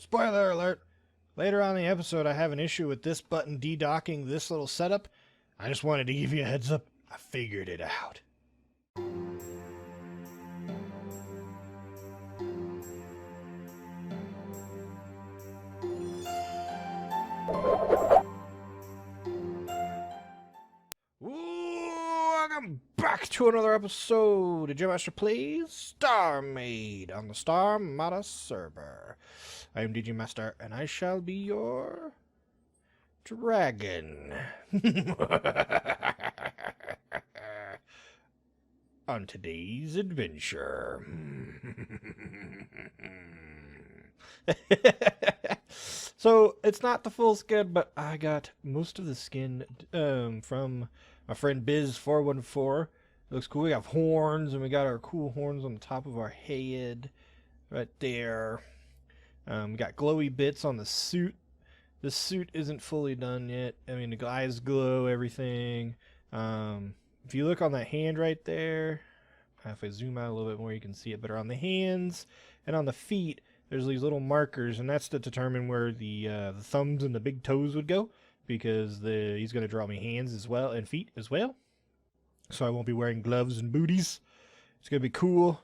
Spoiler alert! Later on in the episode, I have an issue with this button de-docking this little setup. I just wanted to give you a heads up. I figured it out. Welcome back to another episode of Digimazter Plays StarMade on the Starmada server. I am digimazter, and I shall be your dragon. On today's adventure. So, it's not the full skin, but I got most of the skin from my friend Biz414. It looks cool. We have horns, and we got our cool horns on the top of our head right there. We got glowy bits on the suit. The suit isn't fully done yet. I mean, the eyes glow, everything. If you look on that hand right there, if I zoom out a little bit more, you can see it better. On the hands and on the feet, there's these little markers, and that's to determine where the thumbs and the big toes would go, because he's going to draw me hands as well and feet as well. So I won't be wearing gloves and booties. It's going to be cool.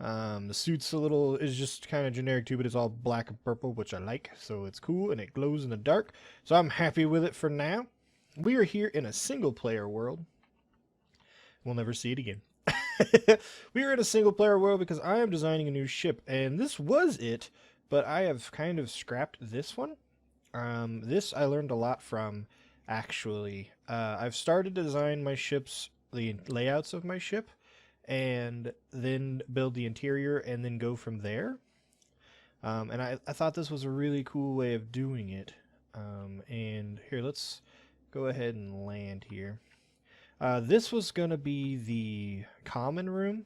The suit's is just kind of generic too, but it's all black and purple, which I like. So it's cool, and it glows in the dark. So I'm happy with it for now. We are here in a single player world. We'll never see it again. We are in a single player world because I am designing a new ship, and this was it, but I have kind of scrapped this one. This I learned a lot from, actually. I've started to design my ships, the layouts of my ship, and then build the interior and then go from there. And I thought this was a really cool way of doing it. And here, let's go ahead and land here. This was going to be the common room.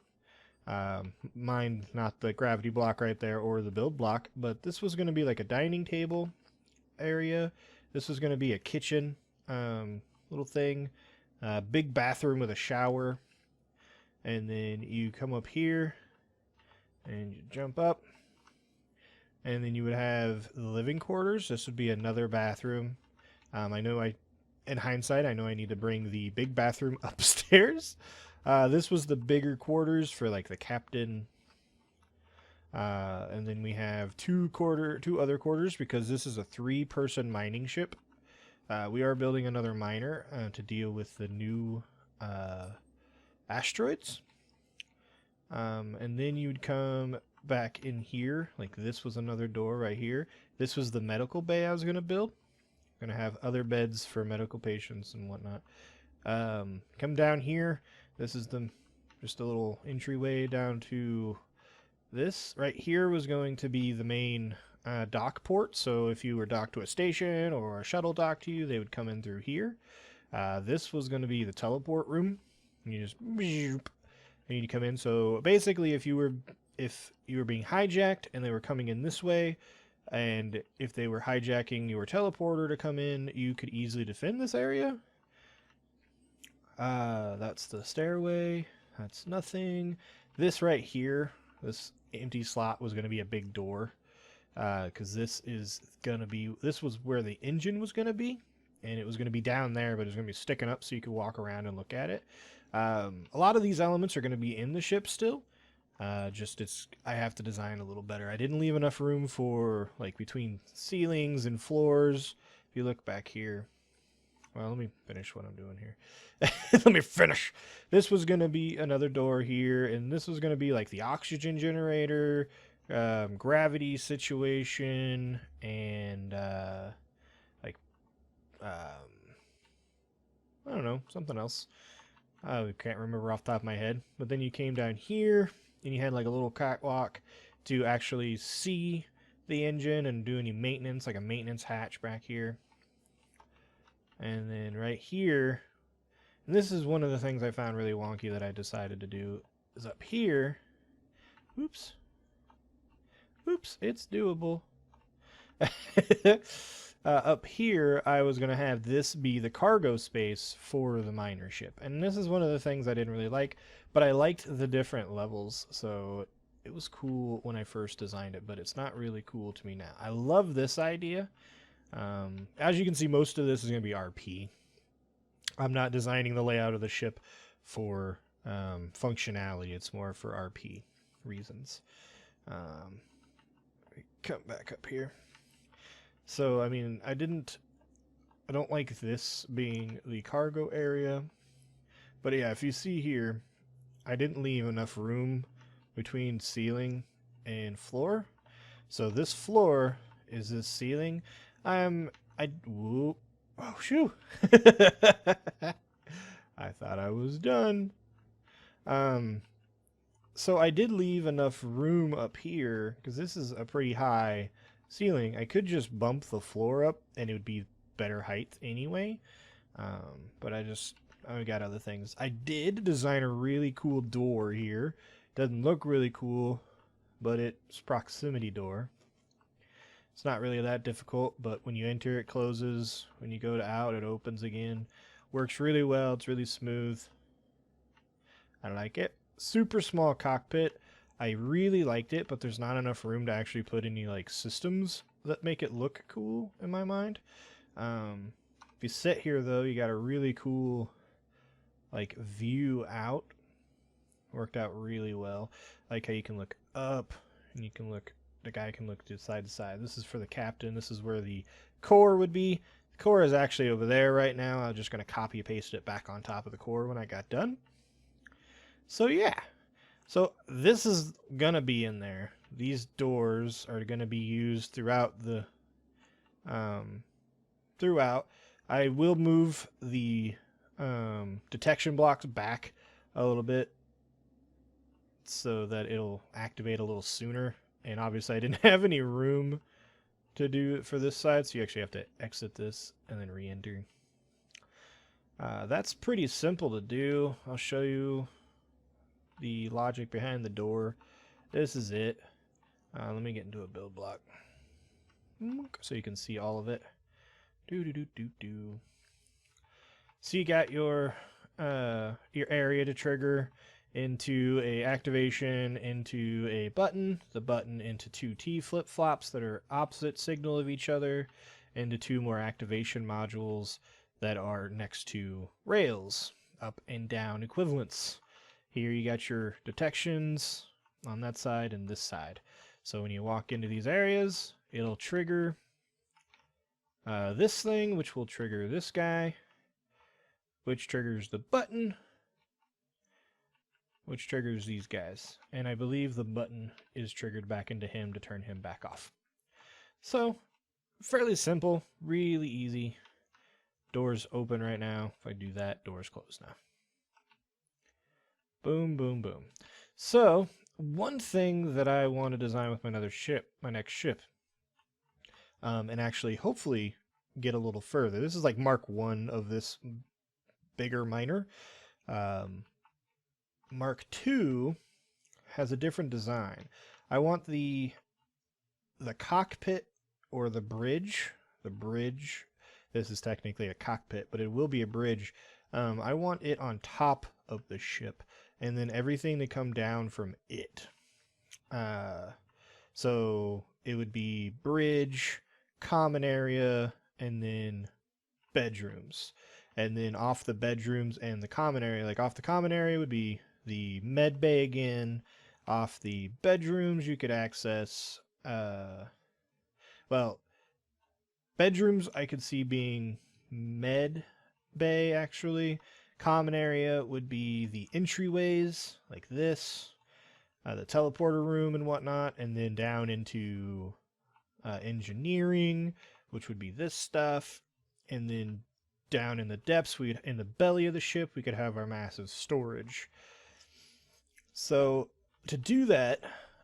Mine, not the gravity block right there or the build block, but this was going to be like a dining table area. This was going to be a kitchen little thing. Big bathroom with a shower. And then you come up here and you jump up. And then you would have the living quarters. This would be another bathroom. In hindsight, I know I need to bring the big bathroom upstairs. This was the bigger quarters for like the captain. And then we have two other quarters because this is a 3-person mining ship. We are building another miner to deal with the new asteroids. And then you'd come back in here. Like this was another door right here. This was the medical bay I was going to build. Going to have other beds for medical patients and whatnot. Come down here. This is just a little entryway down to this. Right here was going to be the main dock port. So if you were docked to a station or a shuttle docked to you, they would come in through here. This was going to be the teleport room. You just you come in. So basically, if you were being hijacked and they were coming in this way, and if they were hijacking your teleporter to come in, you could easily defend this area. That's the stairway. That's nothing. This right here, this empty slot was going to be a big door. Because this was where the engine was going to be. And it was going to be down there, but it was going to be sticking up so you could walk around and look at it. A lot of these elements are going to be in the ship still. I have to design a little better. I didn't leave enough room for, like, between ceilings and floors. If you look back here. Well, let me finish what I'm doing here. Let me finish. This was going to be another door here, and this was going to be, like, the oxygen generator, gravity situation, and, I don't know, something else. I can't remember off the top of my head. But then you came down here, and you had like a little catwalk to actually see the engine and do any maintenance, like a maintenance hatch back here. And then right here, and this is one of the things I found really wonky that I decided to do, is up here. Oops, it's doable. Up here, I was going to have this be the cargo space for the miner ship. And this is one of the things I didn't really like, but I liked the different levels. So it was cool when I first designed it, but it's not really cool to me now. I love this idea. As you can see, most of this is going to be RP. I'm not designing the layout of the ship for functionality. It's more for RP reasons. Come back up here. So, I mean, I don't like this being the cargo area. But yeah, if you see here, I didn't leave enough room between ceiling and floor. So this floor is this ceiling. Whoop. Oh, shoo. I thought I was done. So I did leave enough room up here, because this is a pretty high ceiling. I could just bump the floor up, and it would be better height anyway. But I got other things. I did design a really cool door here. Doesn't look really cool, but it's proximity door. It's not really that difficult, but when you enter, it closes. When you go to out, it opens again. Works really well. It's really smooth. I like it. Super small cockpit. I really liked it, but there's not enough room to actually put any like systems that make it look cool in my mind. If you sit here though, you got a really cool like view out. Worked out really well. Like how you can look up and you can look, the guy can look to side to side. This is for the captain. This is where the core would be. The core is actually over there right now. I'm just going to copy and paste it back on top of the core when I got done. So yeah, so this is gonna be in there. These doors are gonna be used throughout the I will move the detection blocks back a little bit so that it'll activate a little sooner. And obviously I didn't have any room to do it for this side, so you actually have to exit this and then re-enter. That's pretty simple to do. I'll show you the logic behind the door. This is it. Let me get into a build block so you can see all of it. So you got your area to trigger into a activation into a button, the button into two T flip-flops that are opposite signal of each other, into two more activation modules that are next to rails, up and down equivalents. Here you got your detections on that side and this side. So when you walk into these areas, it'll trigger this thing, which will trigger this guy, which triggers the button, which triggers these guys. And I believe the button is triggered back into him to turn him back off. So, fairly simple, really easy. Doors open right now. If I do that, doors close now. Boom, boom, boom. So, one thing that I want to design with my next ship, and actually hopefully get a little further. This is like Mark 1 of this bigger miner. Mark 2 has a different design. I want the cockpit or the bridge. This is technically a cockpit, but it will be a bridge. I want it on top of the ship, and then everything to come down from it. So it would be bridge, common area, and then bedrooms. And then off the bedrooms and the common area, like off the common area would be the med bay again. Off the bedrooms you could access, well, bedrooms I could see being med bay actually. Common area would be the entryways, like this, the teleporter room and whatnot, and then down into engineering, which would be this stuff, and then down in the depths, in the belly of the ship, we could have our massive storage. So to do that,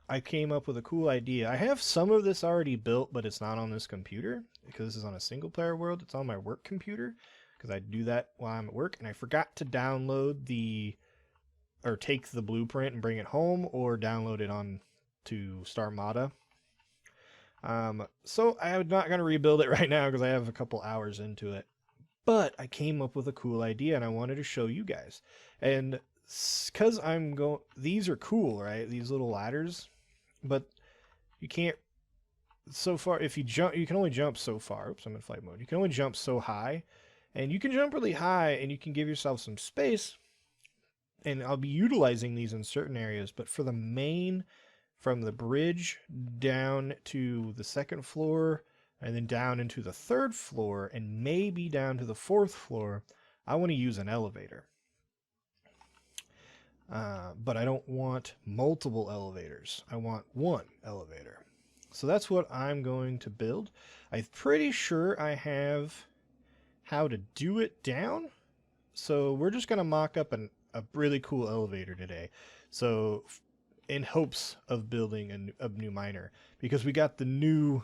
I came up with a cool idea. I have some of this already built, but it's not on this computer because this is on a single player world. It's on my work computer because I do that while I'm at work, and I forgot to download take the blueprint and bring it home, or download it on to Starmada. So I'm not going to rebuild it right now because I have a couple hours into it. But I came up with a cool idea and I wanted to show you guys. And because I'm going, these are cool, right? These little ladders, but you can't, so far, if you jump, you can only jump so far. Oops, I'm in flight mode. You can only jump so high, and you can jump really high, and you can give yourself some space, and I'll be utilizing these in certain areas, but for the main, from the bridge down to the second floor, and then down into the third floor, and maybe down to the fourth floor, I want to use an elevator. But I don't want multiple elevators. I want one elevator. So that's what I'm going to build. I'm pretty sure I have how to do it down. So we're just going to mock up a really cool elevator today. So in hopes of building a new miner. Because we got the new...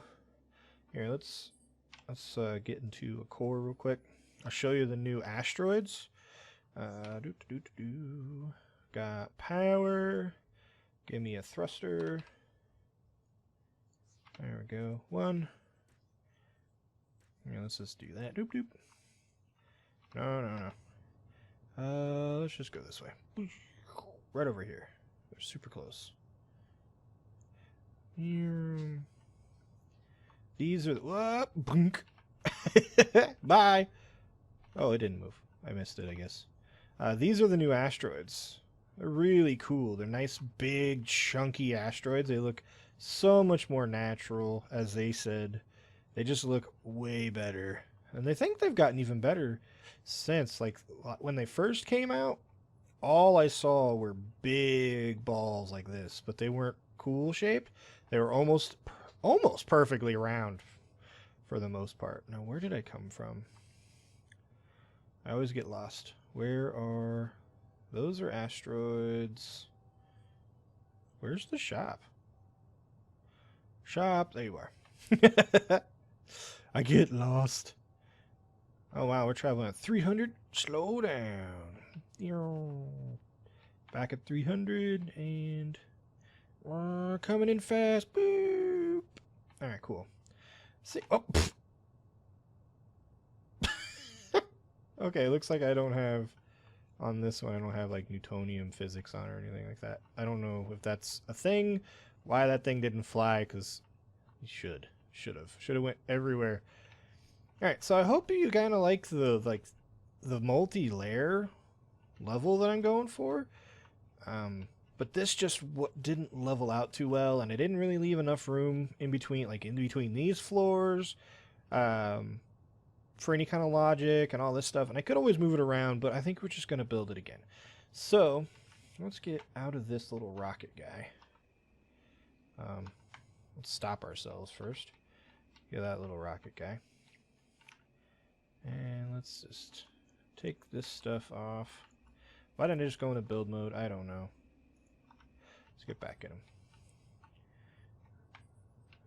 Here, let's get into a core real quick. I'll show you the new asteroids. Got power. Give me a thruster. There we go. One. Yeah, let's just do that. Doop doop. No. Let's just go this way. Right over here. We're super close. These are the... Whoop! Bunk! Bye! Oh, it didn't move. I missed it, I guess. These are the new asteroids. They're really cool. They're nice, big, chunky asteroids. They look so much more natural, as they said. They just look way better. And they think they've gotten even better since. Like, when they first came out, all I saw were big balls like this. But they weren't cool shaped. They were almost perfectly round for the most part. Now, where did I come from? I always get lost. Where are... Those are asteroids. Where's the shop? Shop. There you are. I get lost. Oh, wow. We're traveling at 300. Slow down. Back at 300. And we're coming in fast. Boop. All right, cool. See. Oh. Okay, looks like I don't have... On this one, I don't have like Newtonian physics on or anything like that. I don't know if that's a thing, why that thing didn't fly, because you should have went everywhere. All right, so I hope you kind of like the multi-layer level that I'm going for. But this just didn't level out too well, and I didn't really leave enough room in between these floors. For any kind of logic and all this stuff, and I could always move it around, but I think we're just going to build it again. So let's get out of this little rocket guy. Let's stop ourselves first. Get that little rocket guy, and let's just take this stuff off. Why didn't I just go into build mode? I don't know. Let's get back in him.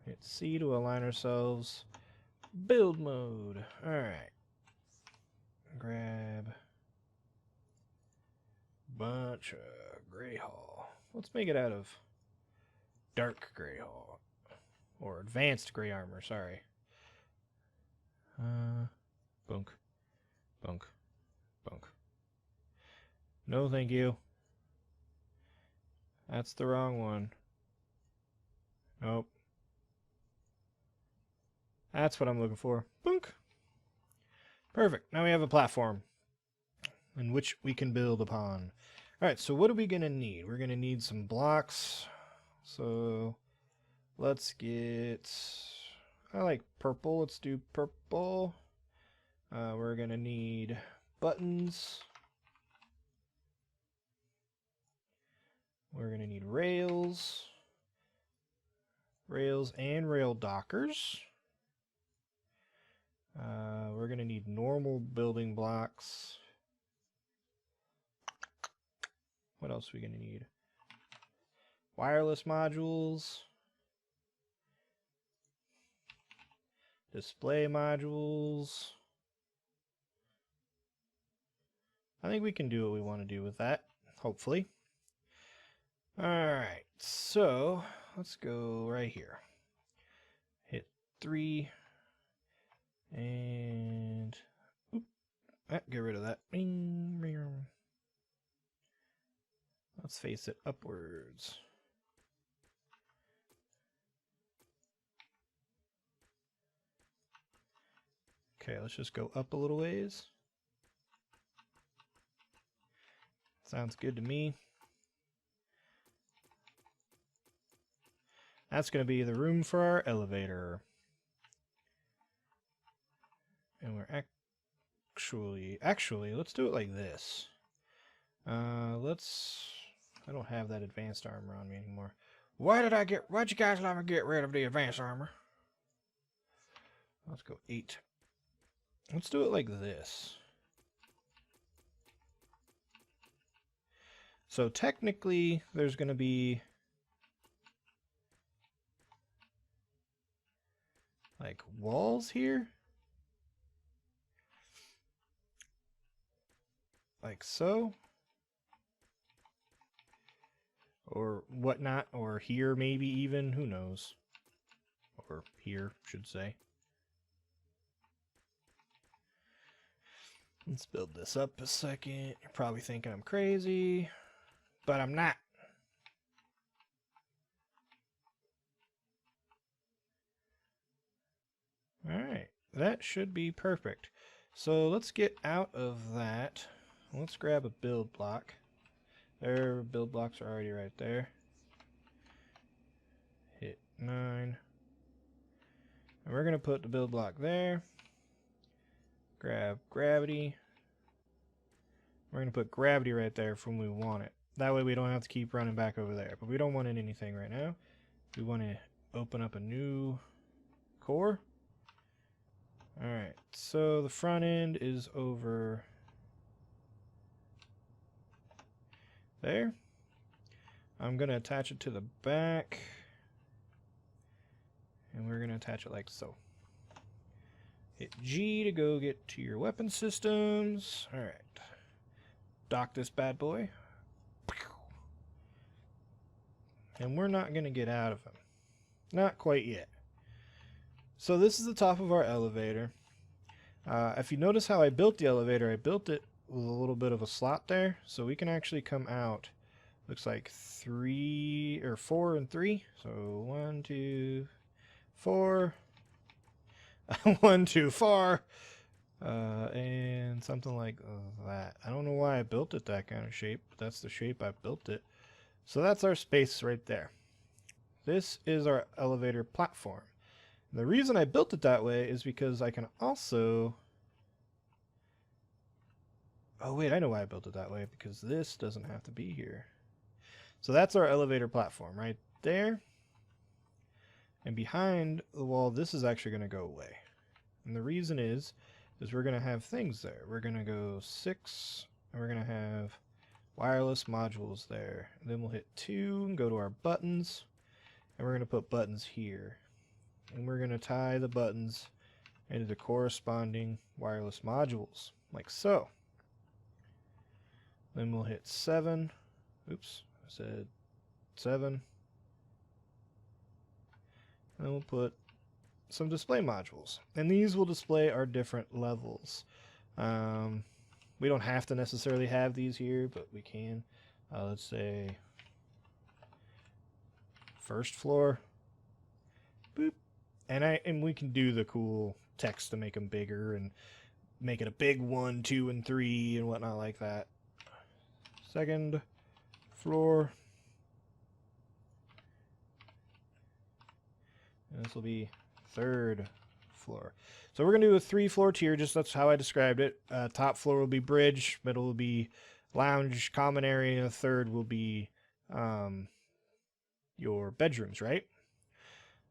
Hit C to align ourselves. Build mode. Alright. Grab bunch of gray hull. Let's make it out of dark gray hull. Or advanced gray armor, sorry. Bunk. Bunk. Bunk. No, thank you. That's the wrong one. Nope. That's what I'm looking for. Bunk. Perfect. Now we have a platform in which we can build upon. Alright, so what are we going to need? We're going to need some blocks. So let's get... I like purple. Let's do purple. We're going to need buttons. We're going to need rails. Rails and rail dockers. We're going to need normal building blocks. What else are we going to need? Wireless modules. Display modules. I think we can do what we want to do with that, hopefully. Alright, so let's go right here. Hit 3. And get rid of that. Let's face it upwards. Okay, let's just go up a little ways. Sounds good to me. That's going to be the room for our elevator. And we're actually, let's do it like this. I don't have that advanced armor on me anymore. Why'd you guys let me get rid of the advanced armor? Let's go 8. Let's do it like this. So technically, there's going to be like walls here. Like so. Or whatnot, or here maybe even, who knows. Or here, should say. Let's build this up a second. You're probably thinking I'm crazy, but I'm not. Alright, that should be perfect. So let's get out of that. Let's grab a build block. There, build blocks are already right there. Hit 9. And we're going to put the build block there. Grab gravity. We're going to put gravity right there from when we want it. That way we don't have to keep running back over there. But we don't want anything right now. We want to open up a new core. Alright, so the front end is over there. I'm going to attach it to the back. And we're going to attach it like so. Hit G to go get to your weapon systems. Alright. Dock this bad boy. And we're not going to get out of him. Not quite yet. So this is the top of our elevator. If you notice how I built the elevator, I built it with a little bit of a slot there. So we can actually come out. Looks like 3 or 4 and 3. So 1, 2, 4. 1, 2, 4. And something like that. I don't know why I built it that kind of shape, but that's the shape I built it. So that's our space right there. This is our elevator platform. The reason I built it that way is because I can also... Oh wait, I know why I built it that way, because this doesn't have to be here. So that's our elevator platform right there. And behind the wall, this is actually going to go away. And the reason is we're going to have things there. We're going to go 6, and we're going to have wireless modules there. And then we'll hit 2 and go to our buttons, and we're going to put buttons here. And we're going to tie the buttons into the corresponding wireless modules, like so. Then we'll hit 7. Oops, I said 7. And then we'll put some display modules. And these will display our different levels. We don't have to necessarily have these here, but we can. Let's say first floor. Boop. And we can do the cool text to make them bigger and make it a big 1, 2, and 3 and whatnot like that. Second floor. And this will be third floor. So we're going to do a 3-floor tier, just that's how I described it. Top floor will be bridge, middle will be lounge, common area, and third will be your bedrooms, right?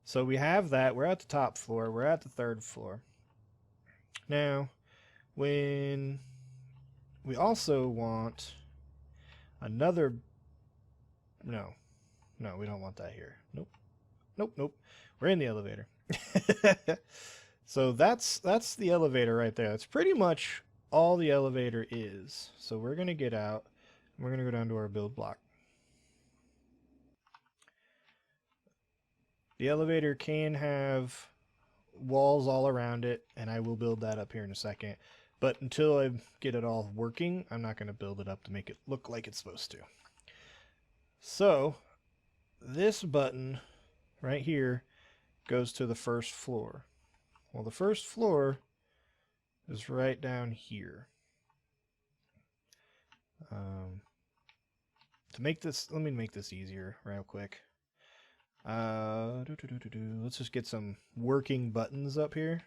So we have that. We're at the top floor. We're at the third floor. Now, when we also want another... No, we don't want that here. Nope. We're in the elevator. So that's the elevator right there. That's pretty much all the elevator is. So we're going to get out, and we're going to go down to our build block. The elevator can have walls all around it, and I will build that up here in a second. But until I get it all working, I'm not going to build it up to make it look like it's supposed to. So this button right here goes to the first floor. Well, the first floor is right down here. To make this, let me make this easier real quick. Let's just get some working buttons up here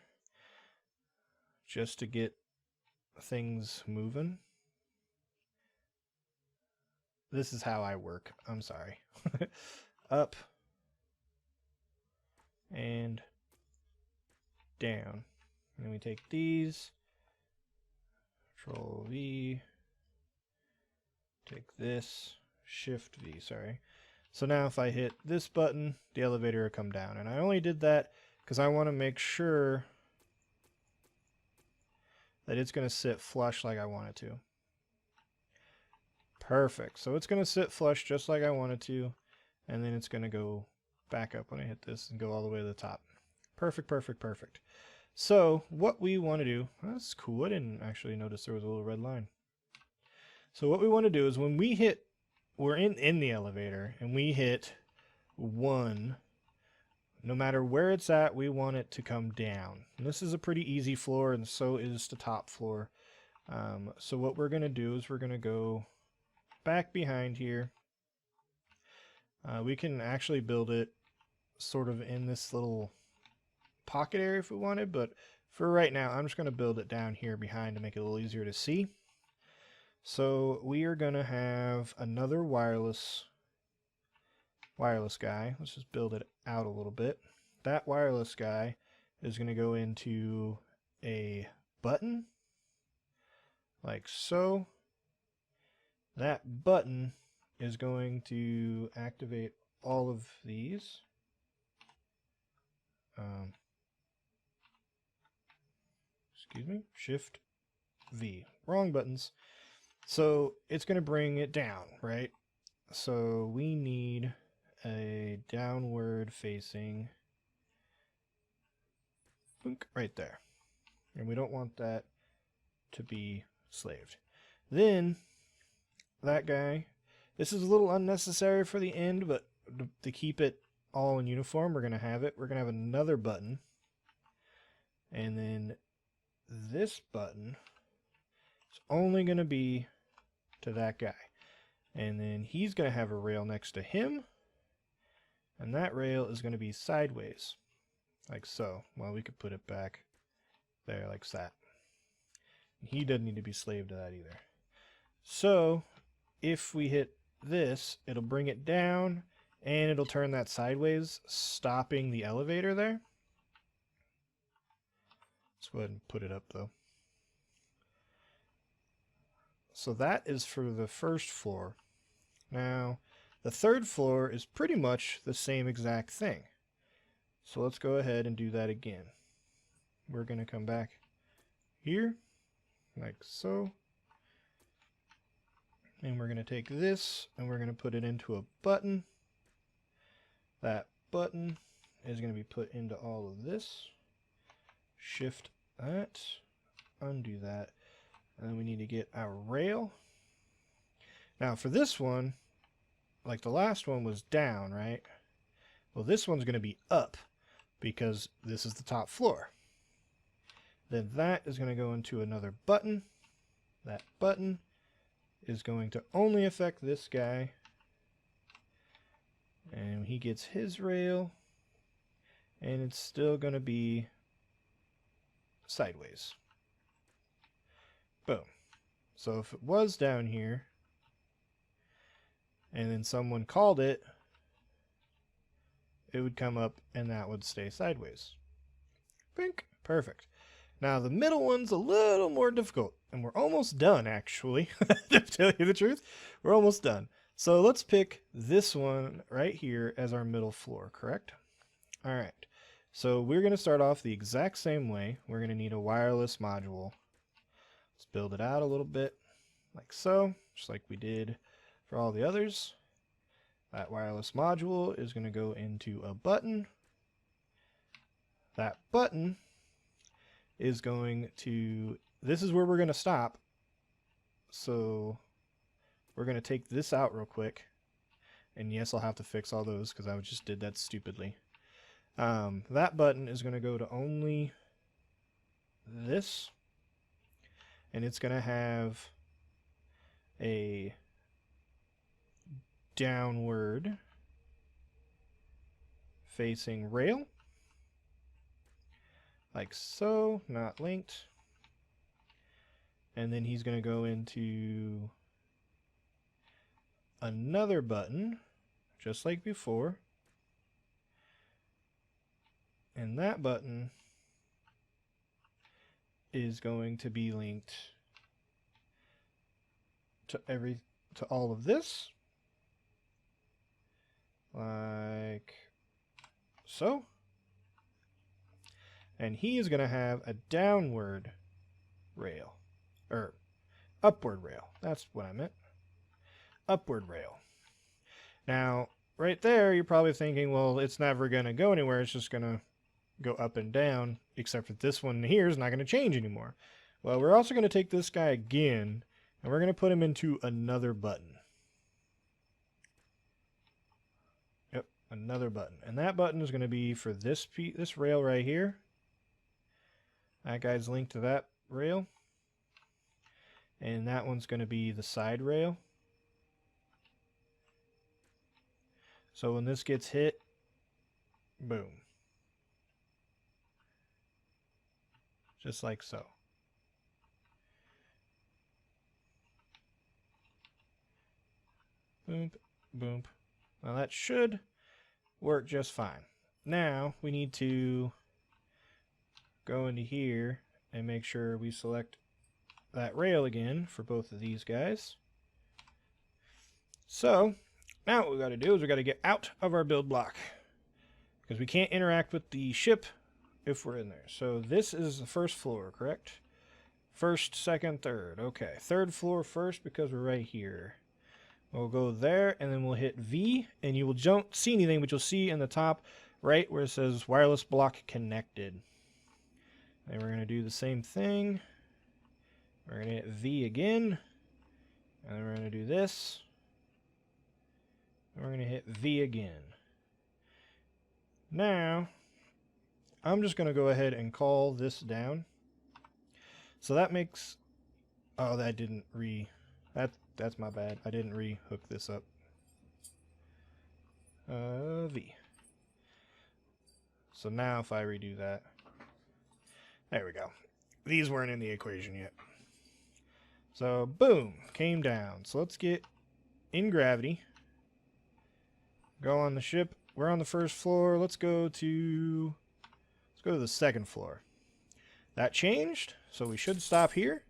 just to get things moving. This is how I work. I'm sorry. Up and down. And then we take these, Control V, take this, Shift V, sorry. So now if I hit this button, the elevator will come down. And I only did that because I want to make sure that it's going to sit flush like I want it to. Perfect. So it's going to sit flush just like I want it to. And then it's going to go back up when I hit this and go all the way to the top. Perfect, perfect, perfect. So what we want to do, that's cool. I didn't actually notice there was a little red line. So what we want to do is when we hit, we're in the elevator and we hit 1, no matter where it's at, we want it to come down. And this is a pretty easy floor, and so is the top floor. So what we're going to do is we're going to go back behind here. We can actually build it sort of in this little pocket area if we wanted, but for right now, I'm just going to build it down here behind to make it a little easier to see. So we are going to have another wireless guy. Let's just build it out a little bit. That wireless guy is going to go into a button like so. That button is going to activate all of these. Excuse me, Shift V. Wrong buttons. So it's going to bring it down, right? So we need a downward facing right there. And we don't want that to be slaved. Then that guy, this is a little unnecessary for the end, but to keep it all in uniform, we're going to have another button. And then this button is only going to be to that guy. And then he's going to have a rail next to him. And that rail is going to be sideways, like so. Well, we could put it back there like that. He doesn't need to be slaved to that either. So if we hit this, it'll bring it down and it'll turn that sideways, stopping the elevator there. Let's go ahead and put it up though. So that is for the first floor. Now, the third floor is pretty much the same exact thing. So let's go ahead and do that again. We're going to come back here, like so. And we're going to take this and we're going to put it into a button. That button is going to be put into all of this. Shift that, undo that. And then we need to get our rail. Now for this one, like the last one was down, right? Well, this one's going to be up because this is the top floor. Then that is going to go into another button. That button is going to only affect this guy. And he gets his rail. And it's still going to be sideways. Boom. So if it was down here, and then someone called it, it would come up and that would stay sideways. Bink. Perfect. Now the middle one's a little more difficult, and we're almost done actually. To tell you the truth, we're almost done. So let's pick this one right here as our middle floor, correct? All right. So we're going to start off the exact same way. We're going to need a wireless module. Let's build it out a little bit like so, just like we did for all the others. That wireless module is going to go into a button. That button is going to, this is where we're going to stop. So we're going to take this out real quick. And yes, I'll have to fix all those because I just did that stupidly. That button is going to go to only this. And it's going to have a downward facing rail. Like so, not linked. And then he's going to go into another button, just like before. And that button is going to be linked to all of this. Like so. And he is going to have a downward rail. Or upward rail. That's what I meant. Upward rail. Now, right there, you're probably thinking, well, it's never going to go anywhere. It's just going to go up and down, except that this one here is not going to change anymore. Well, we're also going to take this guy again, and we're going to put him into another button. Yep, another button. And that button is going to be for this rail right here. That guy's linked to that rail. And that one's going to be the side rail. So when this gets hit, boom. Just like so. Boom, boom. Now that should work just fine. Now we need to go into here and make sure we select that rail again for both of these guys. So now what we got to do is we got to get out of our build block because we can't interact with the ship if we're in there. So this is the first floor, correct? First, second, third. Okay, third floor first because we're right here. We'll go there and then we'll hit V and you don't see anything, but you'll see in the top right where it says wireless block connected. And we're going to do the same thing. We're going to hit V again. And then we're going to do this. And we're going to hit V again. Now, I'm just going to go ahead and call this down. So that makes... Oh, that didn't That's my bad. I didn't re-hook this up. V. So now if I redo that... There we go. These weren't in the equation yet. So, boom, came down. So let's get in gravity. Go on the ship. We're on the first floor. Let's go to the second floor. That changed, so we should stop here.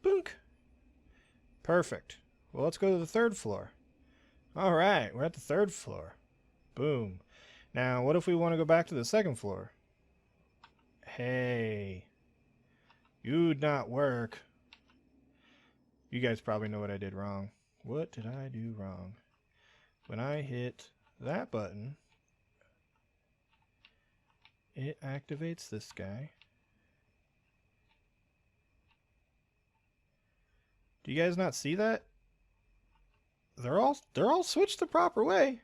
Boonk. Perfect. Well, let's go to the third floor. All right, we're at the third floor. Boom. Now, what if we want to go back to the second floor? Hey. You'd not work. You guys probably know what I did wrong. What did I do wrong? When I hit that button, it activates this guy. Do you guys not see that? They're all switched the proper way.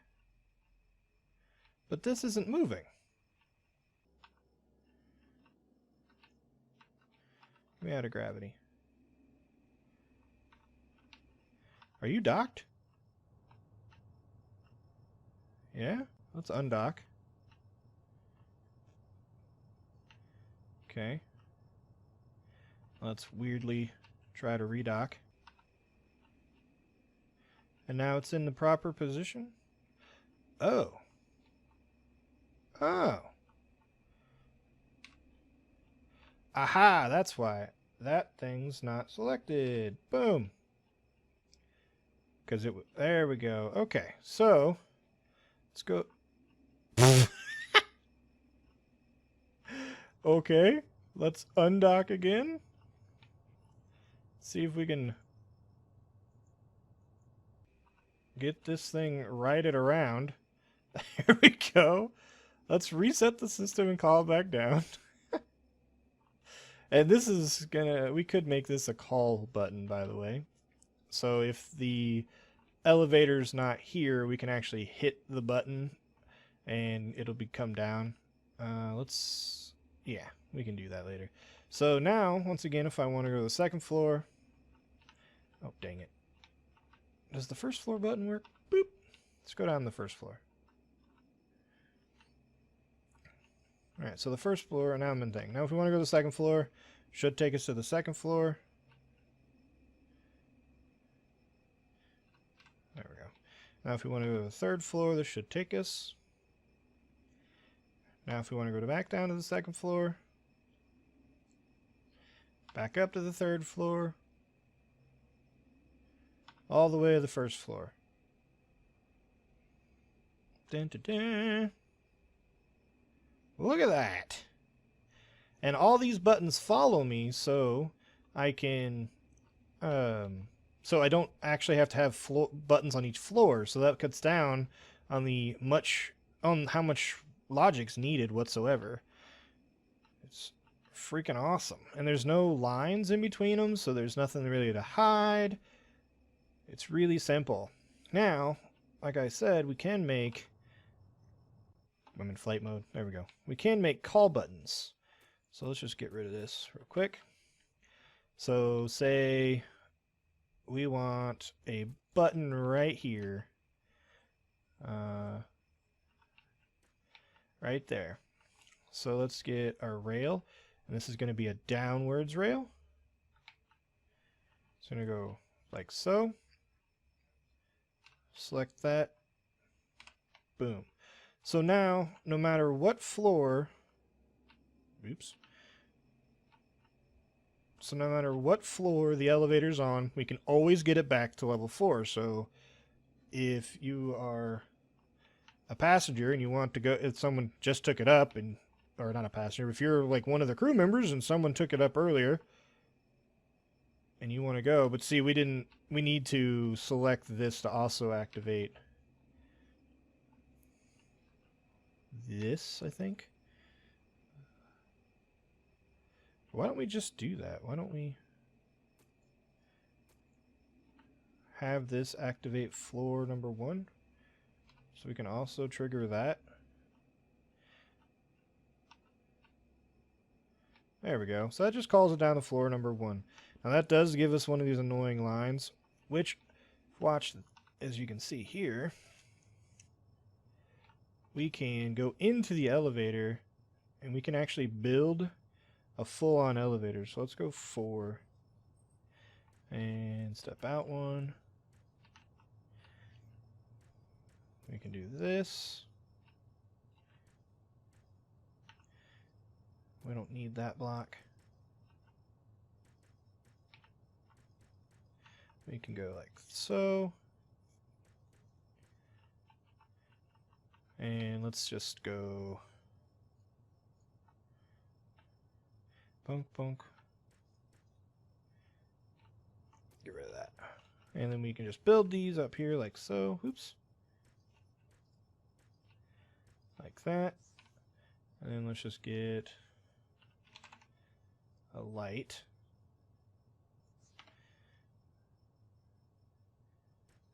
But this isn't moving. Get me out of gravity. Are you docked? Yeah? Let's undock. Okay. Let's weirdly try to redock. And now it's in the proper position? Oh. Oh. Aha, that's why. That thing's not selected. Boom. Because there we go. Okay, so let's go. Okay, let's undock again. See if we can get this thing righted around. There we go. Let's reset the system and call it back down. And this is we could make this a call button, by the way. So if the elevator's not here, we can actually hit the button and it'll come down. Yeah, we can do that later. So now, once again, if I want to go to the second floor, oh, dang it. Does the first floor button work? Boop. Let's go down the first floor. Alright, so the first floor, now I'm in thing. Now if we want to go to the second floor, should take us to the second floor. There we go. Now if we want to go to the third floor, this should take us. Now if we want to go back down to the second floor, back up to the third floor, all the way to the first floor. Dun, dun, dun. Look at that. And all these buttons follow me, so I can so I don't actually have to have buttons on each floor, so that cuts down on how much logic's needed whatsoever. It's freaking awesome. And there's no lines in between them, so there's nothing really to hide. It's really simple. Now, like I said, we can make... I'm in flight mode. There we go. We can make call buttons. So let's just get rid of this real quick. So say we want a button right here. Right there. So let's get our rail. And this is going to be a downwards rail. It's going to go like so. Select that. Boom. So now, no matter what floor, oops. So no matter what floor the elevator's on, we can always get it back to level 4. So if you are a passenger and you want to go, if someone just took it up, and or not a passenger, if you're like one of the crew members and someone took it up earlier and you want to go, but see, we need to select this to also activate this, I think. Why don't we just do that? Why don't we have this activate floor number 1? So we can also trigger that. There we go. So that just calls it down to floor number 1. Now that does give us one of these annoying lines, which, watch, as you can see here, we can go into the elevator and we can actually build a full-on elevator. So let's go 4 and step out 1. We can do this. We don't need that block. We can go like so. And let's just go bonk, bonk. Get rid of that. And then we can just build these up here like so. Oops. Like that. And then let's just get a light.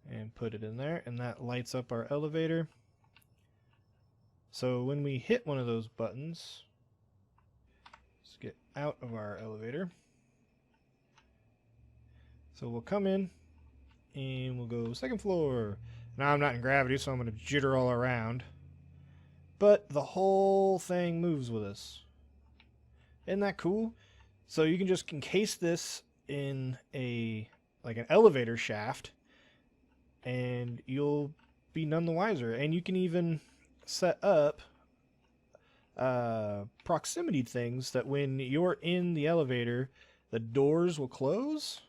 And put it in there. And that lights up our elevator. So when we hit one of those buttons, let's get out of our elevator. So we'll come in and we'll go second floor. Now I'm not in gravity, so I'm going to jitter all around. But the whole thing moves with us. Isn't that cool? So you can just encase this in like an elevator shaft, and you'll be none the wiser. And you can even set up proximity things that when you're in the elevator, the doors will close.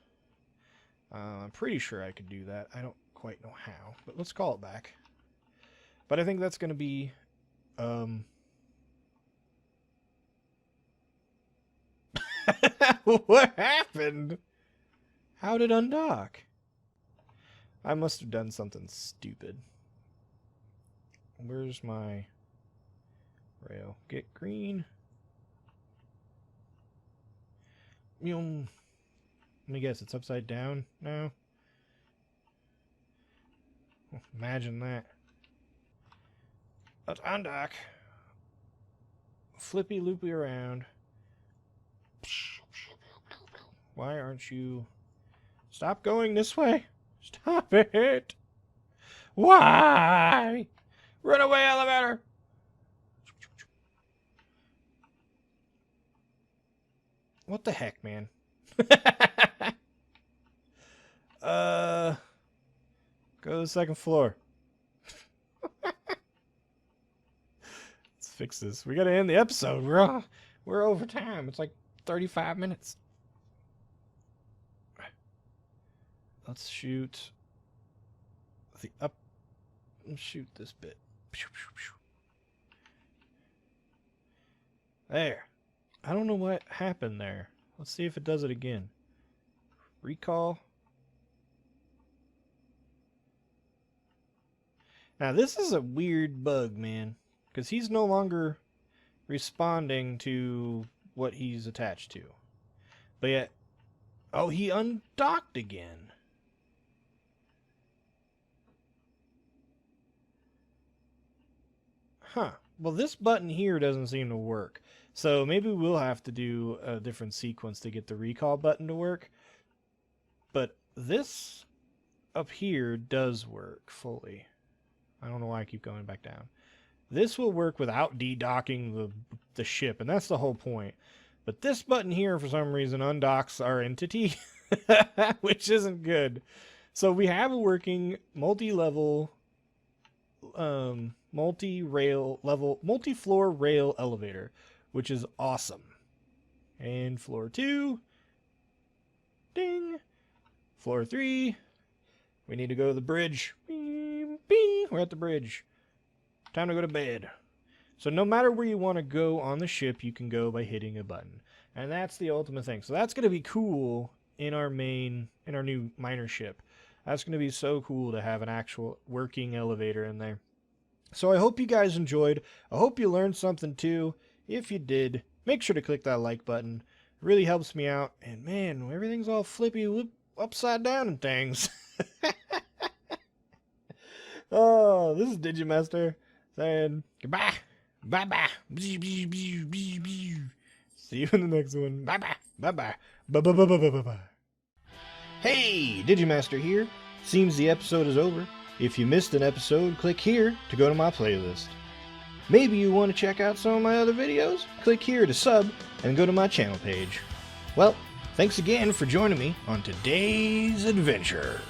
I'm pretty sure I could do that. I don't quite know how, but let's call it back. But I think that's going to be what happened? How did undock? I must have done something stupid. Where's my rail? Get green. Let me guess, it's upside down now. Imagine that. Let's undock. Flippy loopy around. Why aren't you... Stop going this way. Stop it. Why? Run away, elevator. What the heck, man? Go to the second floor. Let's fix this. We gotta end the episode. We're over time. It's like 35 minutes. Let's shoot the up. Let's shoot this bit. There. I don't know what happened there. Let's see if it does it again. Recall. Now this is a weird bug, man, because he's no longer responding to what he's attached to. But yet, oh, he undocked again. Huh. Well, this button here doesn't seem to work. So maybe we'll have to do a different sequence to get the recall button to work. But this up here does work fully. I don't know why I keep going back down. This will work without de-docking the ship, and that's the whole point. But this button here, for some reason, undocks our entity, which isn't good. So we have a working multi-level, multi-floor rail elevator, which is awesome. And floor 2, ding. Floor 3, we need to go to the bridge. Bing, bing, we're at the bridge. Time to go to bed. So no matter where you want to go on the ship, you can go by hitting a button. And that's the ultimate thing. So that's going to be cool in our new miner ship. That's going to be so cool to have an actual working elevator in there. So I hope you guys enjoyed. I hope you learned something too. If you did, make sure to click that like button. It really helps me out. And man, everything's all flippy, upside down and things. Oh, this is Digimazter saying goodbye. Bye-bye. See you in the next one. Bye-bye. Bye-bye. Bye-bye-bye-bye-bye-bye. Hey, Digimazter here. Seems the episode is over. If you missed an episode, click here to go to my playlist. Maybe you want to check out some of my other videos? Click here to sub and go to my channel page. Well, thanks again for joining me on today's adventure.